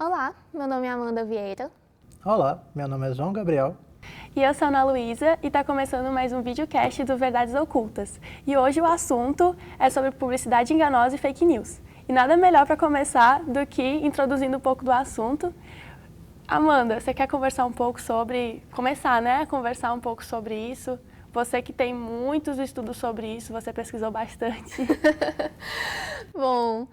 Olá, meu nome é Amanda Vieira. Olá, meu nome é João Gabriel. E eu sou Ana Luísa e está começando mais um videocast do Verdades Ocultas. E hoje o assunto é sobre publicidade enganosa e fake news. E nada melhor para começar do que introduzindo um pouco do assunto. Amanda, você quer conversar um pouco sobre... Começar, né? Conversar um pouco sobre isso. Você que tem muitos estudos sobre isso, você pesquisou bastante. Bom,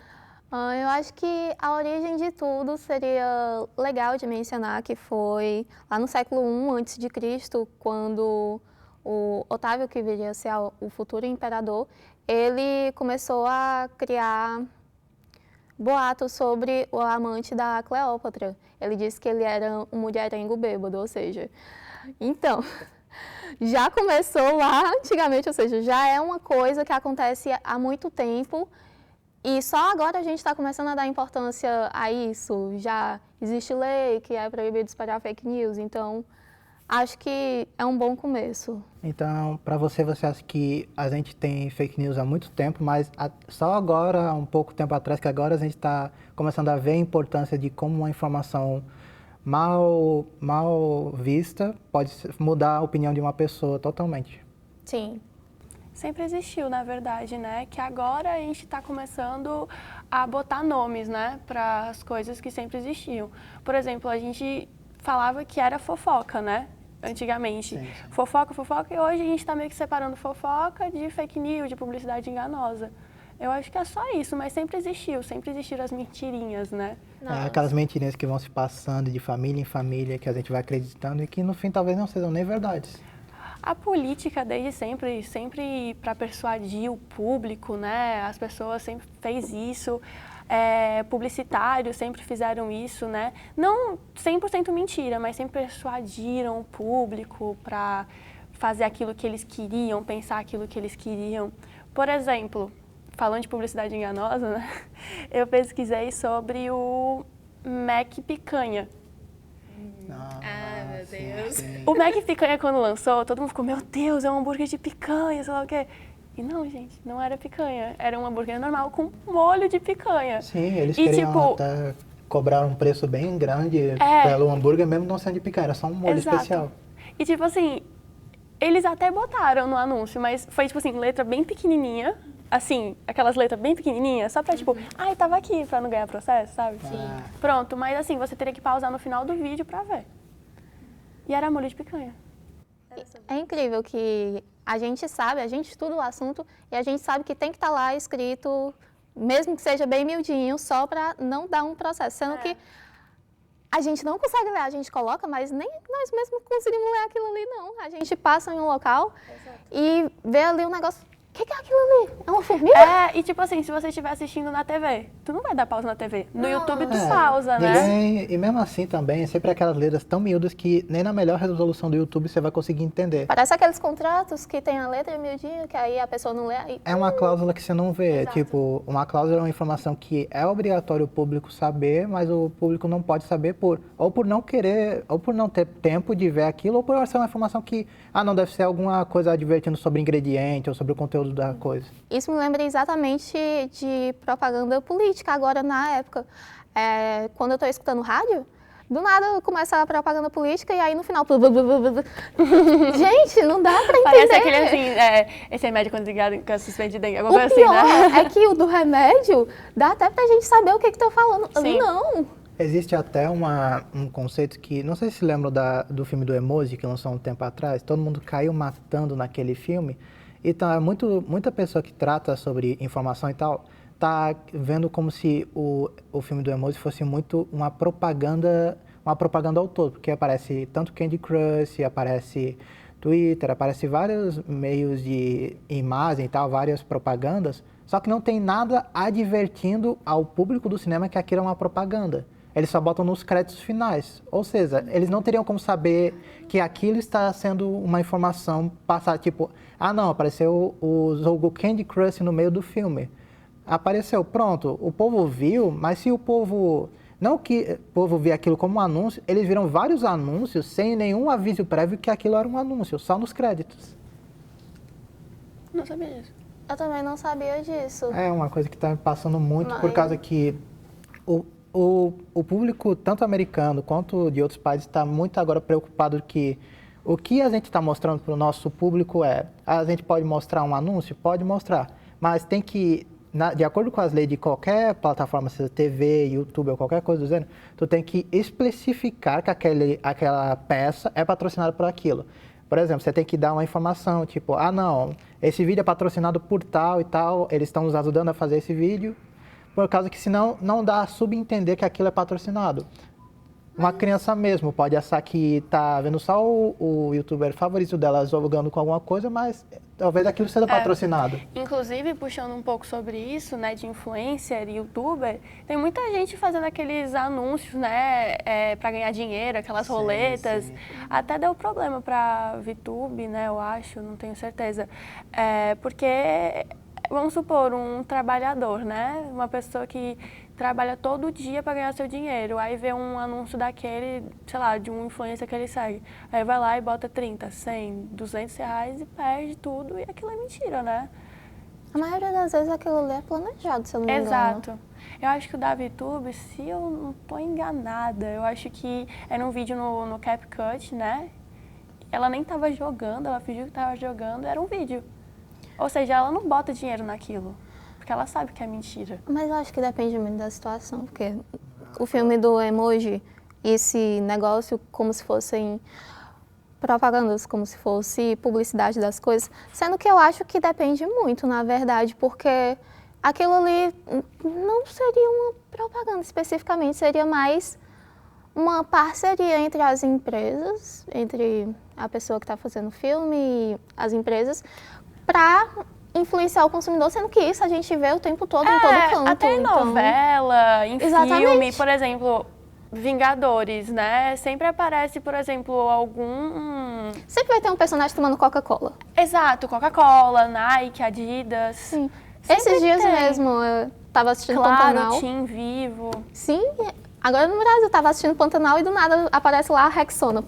eu acho que a origem de tudo seria legal de mencionar que foi lá no século I a.C., quando o Otávio, que viria a ser o futuro imperador, ele começou a criar boatos sobre o amante da Cleópatra. Ele disse que ele era um mulherengo bêbado, ou seja, então, já começou lá antigamente, ou seja, já é uma coisa que acontece há muito tempo e só agora a gente está começando a dar importância a isso. Já existe lei que é proibido espalhar fake news, então acho que é um bom começo. Então, para você acha que a gente tem fake news há muito tempo, mas só agora, um pouco tempo atrás, que agora a gente está começando a ver a importância de como uma informação mal vista pode mudar a opinião de uma pessoa totalmente. Sim. Sempre existiu, na verdade, né? Que agora a gente está começando a botar nomes, né? Para as coisas que sempre existiam. Por exemplo, a gente falava que era fofoca, né? Antigamente. Sim. Fofoca, e hoje a gente está meio que separando fofoca de fake news, de publicidade enganosa. Eu acho que é só isso, mas sempre existiram as mentirinhas, né? Aquelas mentirinhas que vão se passando de família em família, que a gente vai acreditando e que no fim talvez não sejam nem verdades. A política desde sempre para persuadir o público, né? As pessoas sempre fez isso. Publicitários sempre fizeram isso, né? Não 100% mentira, mas sempre persuadiram o público para fazer aquilo que eles queriam, pensar aquilo que eles queriam. Por exemplo, falando de publicidade enganosa, né? Eu pesquisei sobre o Mac Picanha. Meu Deus. Sim. O Mac Picanha, quando lançou, todo mundo ficou, meu Deus, é um hambúrguer de picanha, sei lá o quê. E não, gente, não era picanha. Era um hambúrguer normal com molho de picanha. Sim, eles E, queriam tipo, até cobrar um preço bem grande pelo hambúrguer, mesmo não sendo de picanha, era só um molho Exato. especial. E tipo assim, eles até botaram no anúncio, mas foi tipo assim, letra bem pequenininha, assim, aquelas letras bem pequenininhas, só pra tipo, ai, tava aqui, pra não ganhar processo, sabe? Sim. Pronto, mas assim, você teria que pausar no final do vídeo pra ver. E era molho de picanha. É incrível que a gente estuda o assunto e a gente sabe que tem que estar lá escrito, mesmo que seja bem miudinho, só para não dar um processo. Sendo que a gente não consegue ler, a gente coloca, mas nem nós mesmos conseguimos ler aquilo ali, não. A gente passa em um local e vê ali um negócio. O que é aquilo ali? É uma formiga? E tipo assim, se você estiver assistindo na TV, tu não vai dar pausa na TV. No YouTube tu É, pausa, né? E mesmo assim também, é sempre aquelas letras tão miúdas que nem na melhor resolução do YouTube você vai conseguir entender. Parece aqueles contratos que tem a letra miudinha, que aí a pessoa não lê. Aí... É uma cláusula que você não vê. Exato. Tipo, uma cláusula é uma informação que é obrigatório o público saber, mas o público não pode saber ou por não querer, ou por não ter tempo de ver aquilo, ou por ser uma informação que, não deve ser alguma coisa advertindo sobre ingrediente ou sobre o conteúdo da coisa. Isso me lembra exatamente de propaganda política, agora na época. Quando eu estou escutando rádio, do nada começa a propaganda política e aí no final... Gente, não dá pra entender. Parece aquele assim, esse remédio contra suspeita de dengue, alguma O coisa pior assim, né? é que o do remédio dá até pra gente saber o que que tá falando. Sim. Não. Existe até um conceito que, não sei se lembram do filme do Emoji, que lançou um tempo atrás, todo mundo caiu matando naquele filme. Então, muita pessoa que trata sobre informação e tal, tá vendo como se o filme do Emoji fosse muito uma propaganda ao todo, porque aparece tanto Candy Crush, aparece Twitter, aparece vários meios de imagem e tal, várias propagandas, só que não tem nada advertindo ao público do cinema que aquilo é uma propaganda. Eles só botam nos créditos finais. Ou seja, eles não teriam como saber que aquilo está sendo uma informação passada, tipo, não, apareceu o jogo Candy Crush no meio do filme. Apareceu, pronto, o povo viu, mas se o povo... Não que o povo via aquilo como um anúncio, eles viram vários anúncios sem nenhum aviso prévio que aquilo era um anúncio, só nos créditos. Não sabia disso. Eu também não sabia disso. É uma coisa que está me passando muito, por causa que o o público, tanto americano quanto de outros países, está muito agora preocupado que o que a gente está mostrando para o nosso público a gente pode mostrar um anúncio? Pode mostrar, mas tem que, de acordo com as leis de qualquer plataforma, seja TV, YouTube ou qualquer coisa do gênero, tu tem que especificar que aquela peça é patrocinada por aquilo. Por exemplo, você tem que dar uma informação, tipo, não, esse vídeo é patrocinado por tal e tal, eles estão nos ajudando a fazer esse vídeo, por causa que senão não dá a subentender que aquilo é patrocinado. Uma criança mesmo pode achar que tá vendo só o youtuber favorito dela jogando com alguma coisa, mas talvez aquilo seja patrocinado. Inclusive, puxando um pouco sobre isso, né, de influencer e youtuber, tem muita gente fazendo aqueles anúncios, né, para ganhar dinheiro, aquelas roletas. Sim. Até deu problema para VTube, né, eu acho, não tenho certeza. Porque, vamos supor, um trabalhador, né, uma pessoa que trabalha todo dia para ganhar seu dinheiro, aí vê um anúncio daquele, sei lá, de um influencer que ele segue, aí vai lá e bota 30, 100, 200 reais e perde tudo, e aquilo é mentira, né? A maioria das vezes aquilo ali é planejado, se eu não me engano. Exato. Eu acho que o da VTube, se eu não estou enganada, eu acho que era um vídeo no CapCut, né? Ela nem estava jogando, ela fingiu que estava jogando, era um vídeo. Ou seja, ela não bota dinheiro naquilo. Porque ela sabe que é mentira. Mas eu acho que depende muito da situação, porque o filme do emoji, esse negócio como se fossem propagandas, como se fosse publicidade das coisas, sendo que eu acho que depende muito, na verdade, porque aquilo ali não seria uma propaganda especificamente, seria mais uma parceria entre as empresas, entre a pessoa que está fazendo o filme e as empresas, para influenciar o consumidor, sendo que isso a gente vê o tempo todo em todo canto. Até em então... novela, em Exatamente. filme, por exemplo, Vingadores, né? Sempre aparece, por exemplo, algum... Sempre vai ter um personagem tomando Coca-Cola. Exato, Coca-Cola, Nike, Adidas. Sim. Sempre Esses dias tem. mesmo, eu tava assistindo Claro, Pantanal. Tim Vivo. Sim, agora no Brasil, eu tava assistindo Pantanal e do nada aparece lá a Rexona.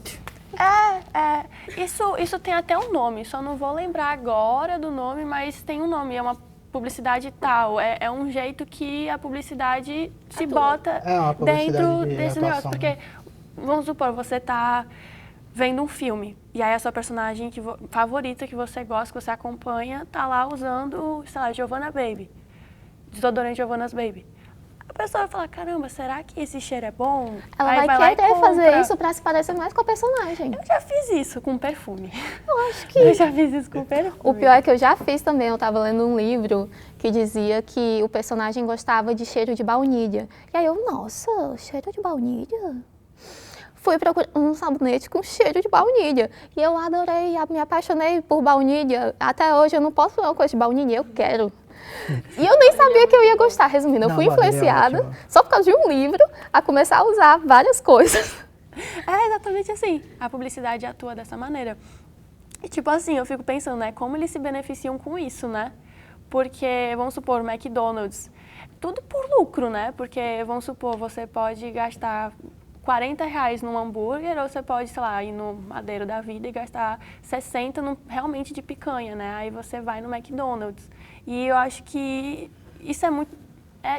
Isso tem até um nome, só não vou lembrar agora do nome, mas tem um nome, é uma publicidade tal. É um jeito que a publicidade se bota dentro desse negócio. Porque, vamos supor, você tá vendo um filme, e aí a sua personagem favorita que você gosta, que você acompanha, tá lá usando, sei lá, Giovanna Baby, desodorante Giovanna's Baby. A pessoa vai falar, caramba, será que esse cheiro é bom? Ela aí vai querer fazer isso pra se parecer mais com a personagem. Eu já fiz isso com perfume. Eu acho que... Eu já fiz isso com perfume. O pior é que eu já fiz também. Eu tava lendo um livro que dizia que o personagem gostava de cheiro de baunilha. E aí eu, nossa, cheiro de baunilha? Fui procurar um sabonete com cheiro de baunilha. E eu adorei, me apaixonei por baunilha. Até hoje eu não posso fazer uma coisa de baunilha, eu quero. E eu nem sabia que eu ia gostar. Resumindo, eu fui influenciada, só por causa de um livro, a começar a usar várias coisas. É exatamente assim. A publicidade atua dessa maneira. E tipo assim, eu fico pensando, né, como eles se beneficiam com isso, né? Porque, vamos supor, o McDonald's, tudo por lucro, né? Porque, vamos supor, você pode gastar 40 reais num hambúrguer, ou você pode, sei lá, ir no Madeiro da Vida e gastar 60 realmente de picanha, né? Aí você vai no McDonald's. E eu acho que isso é muito,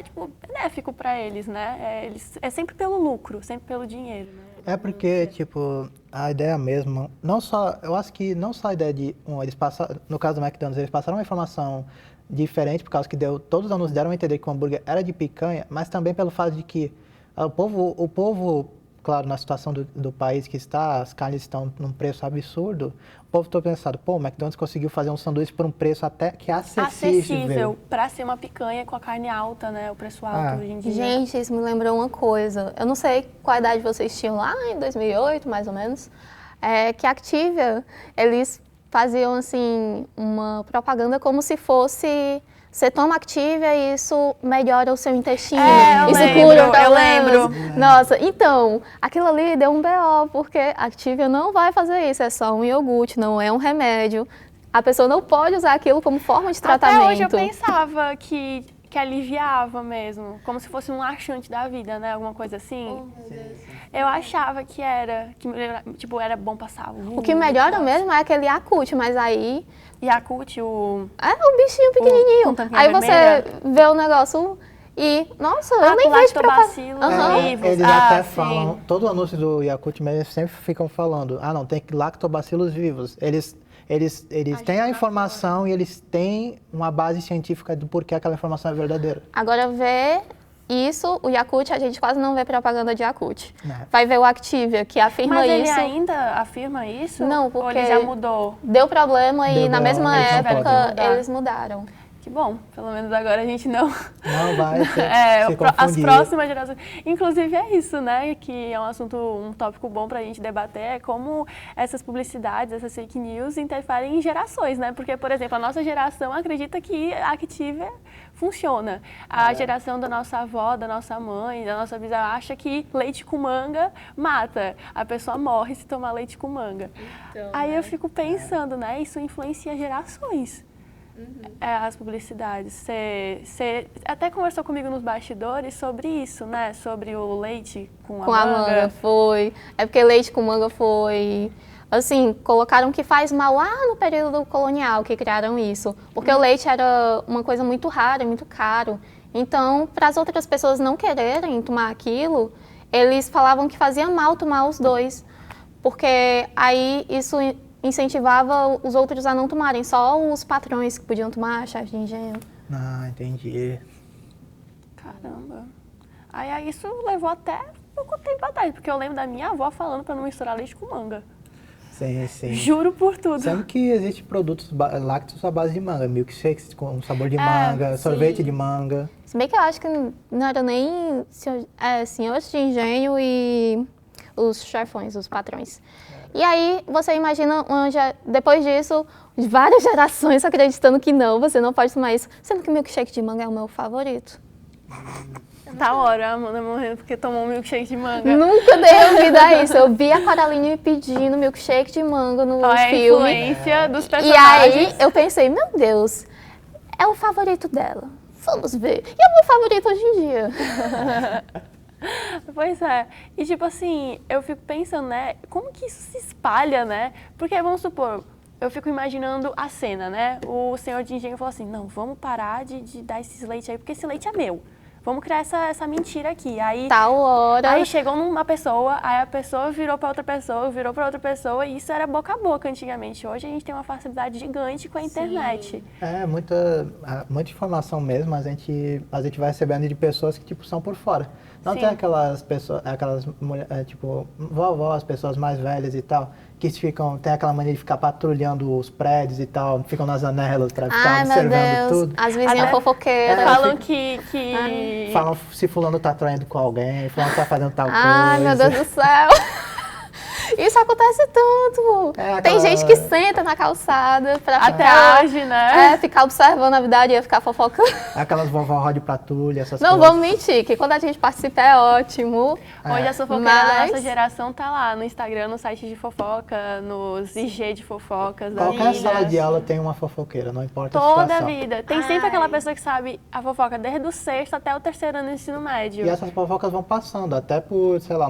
tipo, benéfico para eles, né? É sempre pelo lucro, sempre pelo dinheiro, né? É porque, tipo, a ideia mesmo, não só, eu acho que não só a ideia de, eles passaram, no caso do McDonald's, eles passaram uma informação diferente, por causa que todos os anúncios deram a entender que o hambúrguer era de picanha, mas também pelo fato de que o povo, claro, na situação do país que está, as carnes estão num preço absurdo, o povo está pensando, pô, o McDonald's conseguiu fazer um sanduíche por um preço até que acessível. Para ser uma picanha com a carne alta, né? O preço alto hoje em dia. Gente, isso me lembrou uma coisa. Eu não sei qual idade vocês tinham lá, em 2008, mais ou menos, que a Activia, eles faziam, assim, uma propaganda como se fosse... Você toma Activia e isso melhora o seu intestino. Isso cura problemas. Eu lembro. Nossa, então, aquilo ali deu um BO, porque a Activia não vai fazer isso. É só um iogurte, não é um remédio. A pessoa não pode usar aquilo como forma de tratamento. Até hoje eu pensava que aliviava mesmo, como se fosse um laxante da vida, né? Alguma coisa assim. Eu achava que era bom pra saúde. O que melhora mesmo é aquele Yakult, mas aí... Yakult, o bichinho pequenininho. Aí você vê o negócio E, nossa, eu nem com vejo propaganda. lactobacilos vivos. Eles até sim. falam, todo anúncio do Yakult mesmo, eles sempre ficam falando, não, tem lactobacilos vivos. Eles têm a informação e eles têm uma base científica do porquê aquela informação é verdadeira. Agora vê isso, o Yakult, a gente quase não vê propaganda de Yakult. É. Vai ver o Activia, que afirma Mas ele isso. ainda afirma isso? Não, Ou porque ele já mudou? deu problema e Deu na problema, mesma eles não época podem. eles mudaram. Que bom, pelo menos agora a gente não... Não vai se as confundir. próximas gerações. Inclusive é isso, né? Que é um tópico bom pra gente debater, é como essas publicidades, essas fake news interferem em gerações, né? Porque, por exemplo, a nossa geração acredita que a Activia funciona. A geração da nossa avó, da nossa mãe, da nossa bisavó acha que leite com manga mata. A pessoa morre se tomar leite com manga. Então, Aí eu fico pensando, né? Isso influencia gerações. As publicidades. Você até conversou comigo nos bastidores sobre isso, né? Sobre o leite com Com a manga foi. É porque leite com manga foi. Assim, colocaram que faz mal lá no período colonial que criaram isso. Porque o leite era uma coisa muito rara, muito caro. Então, para as outras pessoas não quererem tomar aquilo, eles falavam que fazia mal tomar os dois. Porque aí isso incentivava os outros a não tomarem, só os patrões que podiam tomar, chefe de engenho. Entendi. Caramba. Aí isso levou até pouco tempo atrás, porque eu lembro da minha avó falando para não misturar leite com manga. Sim, sim. Juro por tudo. Sempre que existem produtos lácteos à base de manga, milkshakes com sabor de manga, sim. sorvete de manga. Se bem que eu acho que não era nem senhores de engenho e os chefões, os patrões. E aí, você imagina, depois disso, várias gerações acreditando que não, você não pode tomar isso, sendo que o milkshake de manga é o meu favorito. Tá hora, a Amanda morrendo porque tomou um milkshake de manga. Nunca dei ouvido a isso. Eu vi a Coraline me pedindo milkshake de manga no Olha a filme. influência dos E personagens. aí, eu pensei, meu Deus, é o favorito dela. Vamos ver. E é o meu favorito hoje em dia. Pois é. E tipo assim, eu fico pensando, né, como que isso se espalha, né? Porque, vamos supor, eu fico imaginando a cena, né? O senhor de engenho falou assim, não, vamos parar de dar esses leites aí, porque esse leite é meu. Vamos criar essa mentira aqui. Aí, Tal hora. aí chegou numa pessoa, aí a pessoa virou para outra pessoa, virou para outra pessoa, e isso era boca a boca antigamente. Hoje a gente tem uma facilidade gigante com a internet. Muita informação mesmo, a gente vai recebendo de pessoas que, tipo, são por fora. Não Sim. tem aquelas pessoas, mulheres, tipo, vovós, pessoas mais velhas e tal, que tem aquela mania de ficar patrulhando os prédios e tal, ficam nas janelas pra ficar Ai, meu observando Deus. tudo. As vizinhas Até- fofoqueiras. Falam que... Falam se fulano tá traindo com alguém, fulano tá fazendo tal coisa. Ai, meu Deus do céu. Isso acontece tanto. Tem gente que senta na calçada pra Até ficar, hoje, né? ficar observando a vida alheia, ficar fofocando. Aquelas vovó de patrulha, essas Não coisas. vamos mentir, que quando a gente participa é ótimo. Hoje a fofoqueira da nossa geração tá lá no Instagram, no site de fofoca, nos IG de fofocas da Qualquer vida. sala de aula tem uma fofoqueira, não importa a Toda a situação. vida. Tem sempre aquela pessoa que sabe a fofoca desde o sexto até o terceiro ano do ensino médio. E essas fofocas vão passando, até por, sei lá,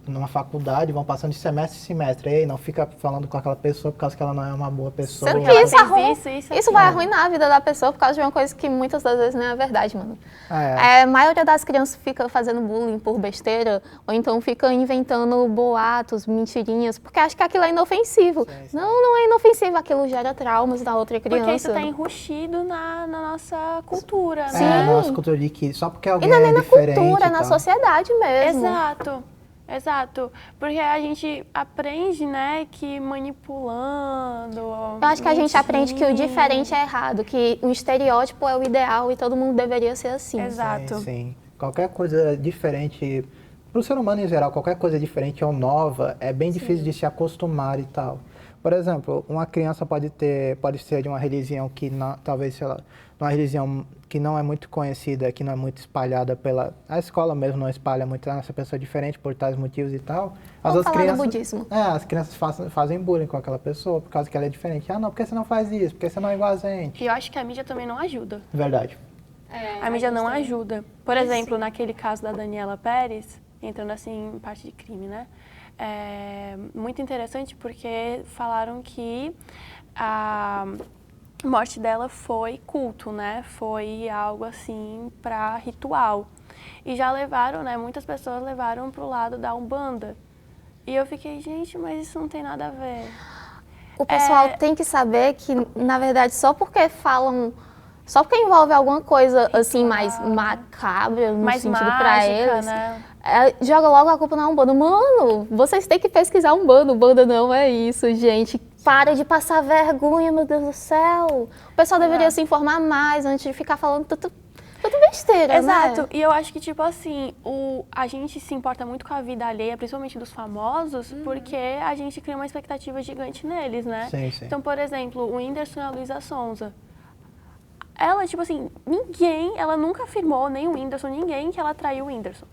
numa faculdade, vão passando de semestre em semestre. Ei, não fica falando com aquela pessoa por causa que ela não é uma boa pessoa. Sendo que ela isso, fez isso, isso vai arruinar a vida da pessoa por causa de uma coisa que muitas das vezes não é verdade, mano. É. A maioria das crianças fica fazendo bullying por besteira, ou então fica inventando boatos, mentirinhas, porque acha que aquilo é inofensivo. Sim. Não é inofensivo, aquilo gera traumas da outra criança. Porque isso tá enrustido na nossa cultura, Sim. né? Nossa cultura de que só porque alguém E não é nem na diferente cultura, é e na tal. sociedade mesmo. Exato. Porque a gente aprende, né, que manipulando... Eu acho que a gente aprende que o diferente é errado, que um estereótipo é o ideal e todo mundo deveria ser assim. Exato. Sim. Qualquer coisa diferente, para o ser humano em geral, qualquer coisa diferente ou nova é bem difícil de se acostumar e tal. Por exemplo, uma criança pode ser de uma religião que talvez, sei lá, uma religião que não é muito conhecida, que não é muito espalhada a escola mesmo não espalha muito essa pessoa diferente por tais motivos e tal. Vamos falar do budismo. As crianças fazem bullying com aquela pessoa por causa que ela é diferente. Ah, não, por que você não faz isso? Por que você não é igual a gente? E eu acho que a mídia também não ajuda. Verdade. A mídia não ajuda. Por exemplo, naquele caso da Daniela Pérez, entrando assim em parte de crime, né? É muito interessante porque falaram que a morte dela foi culto, né? Foi algo assim para ritual. E já levaram, né? Muitas pessoas levaram pro lado da Umbanda. E eu fiquei, gente, mas isso não tem nada a ver. O pessoal tem que saber que, na verdade, só porque envolve alguma coisa assim mais macabra no Mais sentido mágica, para eles, né? joga logo a culpa na Umbanda. Mano, vocês têm que pesquisar Umbanda. Umbanda não é isso, gente. Para de passar vergonha, meu Deus do céu. O pessoal deveria se informar mais antes de ficar falando tudo besteira, Exato. né? E eu acho que, tipo assim, a gente se importa muito com a vida alheia, principalmente dos famosos, porque a gente cria uma expectativa gigante neles, né? Sim, sim. Então, por exemplo, o Whindersson e a Luísa Sonza. Ela, tipo assim, ela nunca afirmou, nem o Whindersson, ninguém, que ela traiu o Whindersson.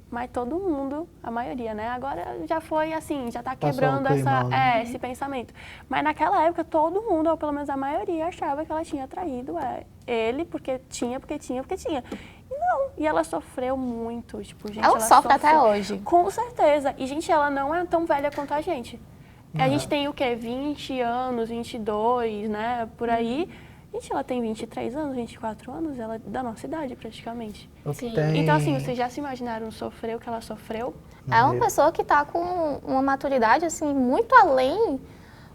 Mas todo mundo, a maioria, né? Agora já foi assim, já tá quebrando climão, né? esse pensamento. Mas naquela época, todo mundo, ou pelo menos a maioria, achava que ela tinha traído ele porque tinha. E não, e ela sofreu muito, tipo, gente... Ela sofre até sofreu. hoje. Com certeza. E, gente, ela não é tão velha quanto a gente. A gente tem o quê? 20 anos, 22, né? Por aí. Gente, ela tem 23 anos, 24 anos, ela é da nossa idade, praticamente. Então, assim, vocês já se imaginaram sofrer o que ela sofreu? É uma pessoa que tá com uma maturidade, assim, muito além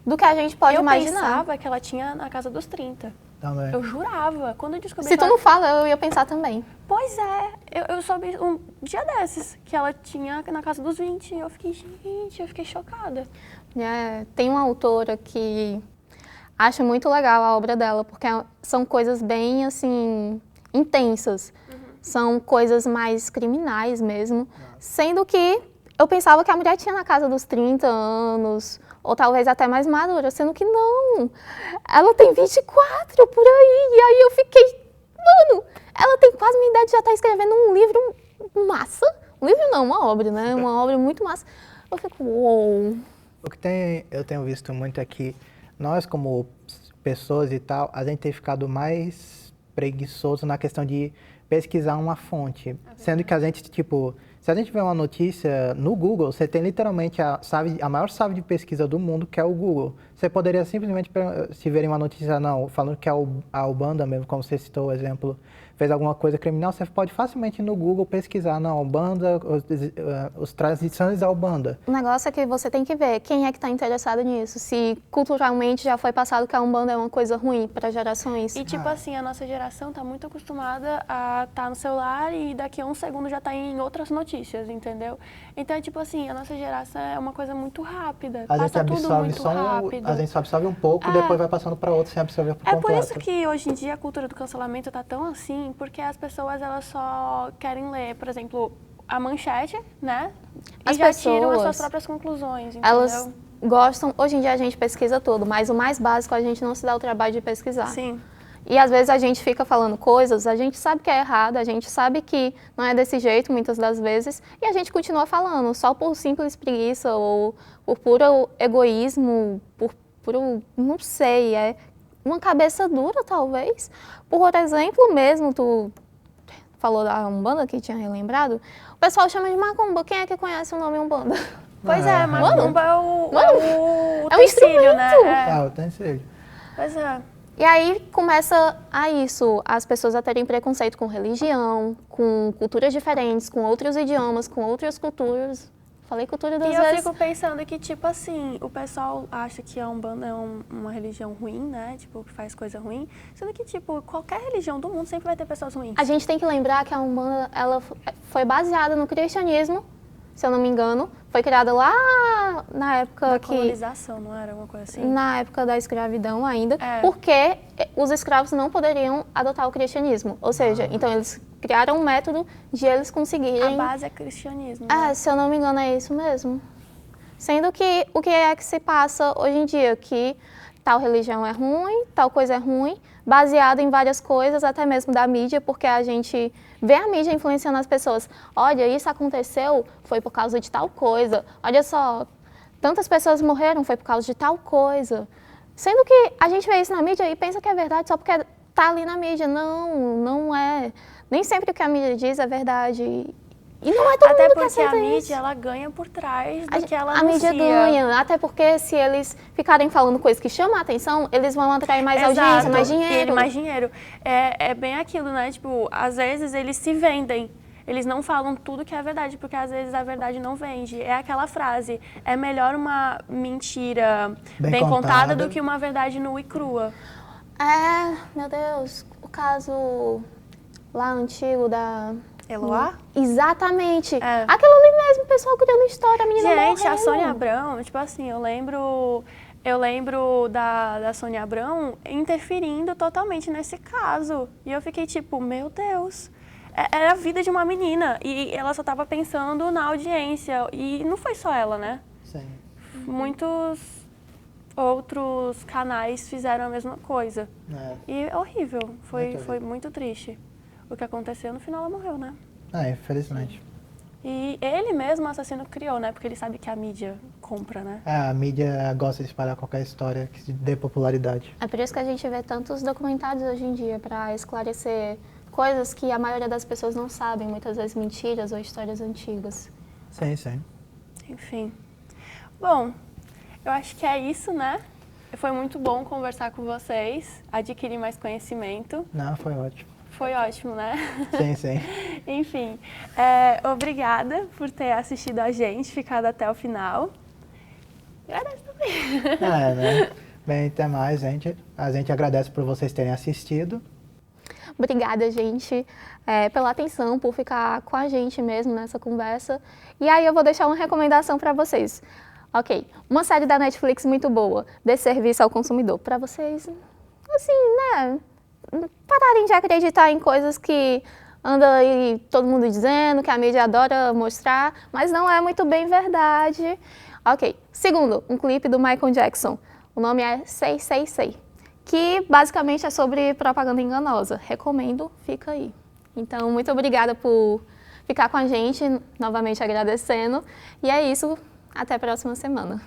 do que a gente pode imaginar. Eu pensava que ela tinha na casa dos 30. Também. Eu jurava. Quando eu descobri Se que tu não fala, eu ia pensar também. Pois é. Eu soube um dia desses que ela tinha na casa dos 20. Eu fiquei, gente, eu fiquei chocada. Tem uma autora que acho muito legal a obra dela, porque são coisas bem, assim, intensas. São coisas mais criminais mesmo. Sendo que eu pensava que a mulher tinha na casa dos 30 anos, ou talvez até mais madura, sendo que não. Ela tem 24 por aí. E aí eu fiquei, mano, ela tem quase minha idade e já tá escrevendo um livro massa. Um livro não, uma obra, né? Uma obra muito massa. Eu fico, uou. O que eu tenho visto muito é que nós, como pessoas e tal, a gente tem ficado mais preguiçoso na questão de pesquisar uma fonte. Sendo que a gente, tipo, se a gente vê uma notícia no Google, você tem literalmente a maior chave de pesquisa do mundo, que é o Google. Você poderia simplesmente, se verem uma notícia, não, falando que a Umbanda mesmo, como você citou o exemplo, fez alguma coisa criminal, você pode facilmente no Google pesquisar, não, Umbanda, os tradições da Umbanda. O negócio é que você tem que ver quem é que está interessado nisso. Se culturalmente já foi passado que a Umbanda é uma coisa ruim para gerações. E tipo assim, a nossa geração tá muito acostumada a estar no celular e daqui a um segundo já tá em outras notícias, entendeu? Então, tipo assim, a nossa geração é uma coisa muito rápida. A gente passa tudo absorve muito rápido. a gente absorve um pouco e depois vai passando para outro sem absorver por É completo. por isso que hoje em dia a cultura do cancelamento tá tão assim, porque as pessoas elas só querem ler, por exemplo, a manchete, né? As e já pessoas, tiram as suas próprias conclusões, entendeu? Elas gostam, hoje em dia a gente pesquisa tudo, mas o mais básico a gente não se dá o trabalho de pesquisar. Sim. E às vezes a gente fica falando coisas, a gente sabe que é errado, a gente sabe que não é desse jeito muitas das vezes, e a gente continua falando, só por simples preguiça ou por puro egoísmo, por puro, não sei, é uma cabeça dura talvez. Por exemplo mesmo, tu falou da Umbanda que tinha relembrado, o pessoal chama de macumba, quem é que conhece o nome Umbanda? Pois é, macumba é o é um utensílio, né? Ah, utensílio. Pois é. E aí começa as pessoas a terem preconceito com religião, com culturas diferentes, com outros idiomas, com outras culturas. Falei cultura das E vezes. eu fico pensando que, tipo assim, o pessoal acha que a Umbanda é uma religião ruim, né? Tipo, que faz coisa ruim. Sendo que, tipo, qualquer religião do mundo sempre vai ter pessoas ruins. A gente tem que lembrar que a Umbanda, ela foi baseada no cristianismo, se eu não me engano. Foi criada lá na época Da colonização, não era uma coisa assim? Na época da escravidão ainda, É. porque os escravos não poderiam adotar o cristianismo. Ou seja, então eles criaram um método de eles conseguirem... A base é cristianismo, né? se eu não me engano é isso mesmo. Sendo que o que é que se passa hoje em dia? Que tal religião é ruim, tal coisa é ruim, baseado em várias coisas, até mesmo da mídia, porque a gente vê a mídia influenciando as pessoas. Olha, isso aconteceu, foi por causa de tal coisa. Olha só, tantas pessoas morreram, foi por causa de tal coisa. Sendo que a gente vê isso na mídia e pensa que é verdade só porque tá ali na mídia. Não, não é. Nem sempre o que a mídia diz é verdade. E não é todo Até mundo que porque a aceita mídia, isso. ela ganha por trás do que ela A mídia anuncia. ganha, até porque se eles ficarem falando coisas que chamam a atenção, eles vão atrair mais audiência, Exato. mais E ele dinheiro. mais dinheiro. É bem aquilo, né? Tipo, às vezes eles se vendem. Eles não falam tudo que é verdade, porque às vezes a verdade não vende. É aquela frase, é melhor uma mentira bem contada do que uma verdade nua e crua. Meu Deus, o caso lá antigo da... Eloá? Exatamente. É. Aquilo ali mesmo, o pessoal criando história, a menina Gente, morreu. a Sônia Abrão, tipo assim, eu lembro da Sônia Abrão interferindo totalmente nesse caso. E eu fiquei tipo, meu Deus, era a vida de uma menina. E ela só estava pensando na audiência. E não foi só ela, né? Sim. Muitos outros canais fizeram a mesma coisa. É. E é horrível, foi horrível. muito triste. O que aconteceu, no final ela morreu, né? Infelizmente. E ele mesmo, o assassino, criou, né? Porque ele sabe que a mídia compra, né? A mídia gosta de espalhar qualquer história que dê popularidade. É por isso que a gente vê tantos documentários hoje em dia, para esclarecer coisas que a maioria das pessoas não sabem, muitas vezes mentiras ou histórias antigas. Sim, sim. Enfim. Bom, eu acho que é isso, né? Foi muito bom conversar com vocês, adquirir mais conhecimento. Não, foi ótimo. Foi ótimo, né? Sim, sim. Enfim, obrigada por ter assistido a gente, ficado até o final. Agradeço também. Né? Bem, até mais, gente. A gente agradece por vocês terem assistido. Obrigada, gente, pela atenção, por ficar com a gente mesmo nessa conversa. E aí eu vou deixar uma recomendação para vocês. Ok, uma série da Netflix muito boa, de serviço ao consumidor. Para vocês, assim, né, pararem de acreditar em coisas que anda aí todo mundo dizendo, que a mídia adora mostrar, mas não é muito bem verdade. Ok, segundo, um clipe do Michael Jackson. O nome é Sei, Sei, Sei, que basicamente é sobre propaganda enganosa. Recomendo, fica aí. Então, muito obrigada por ficar com a gente, novamente agradecendo. E é isso, até a próxima semana.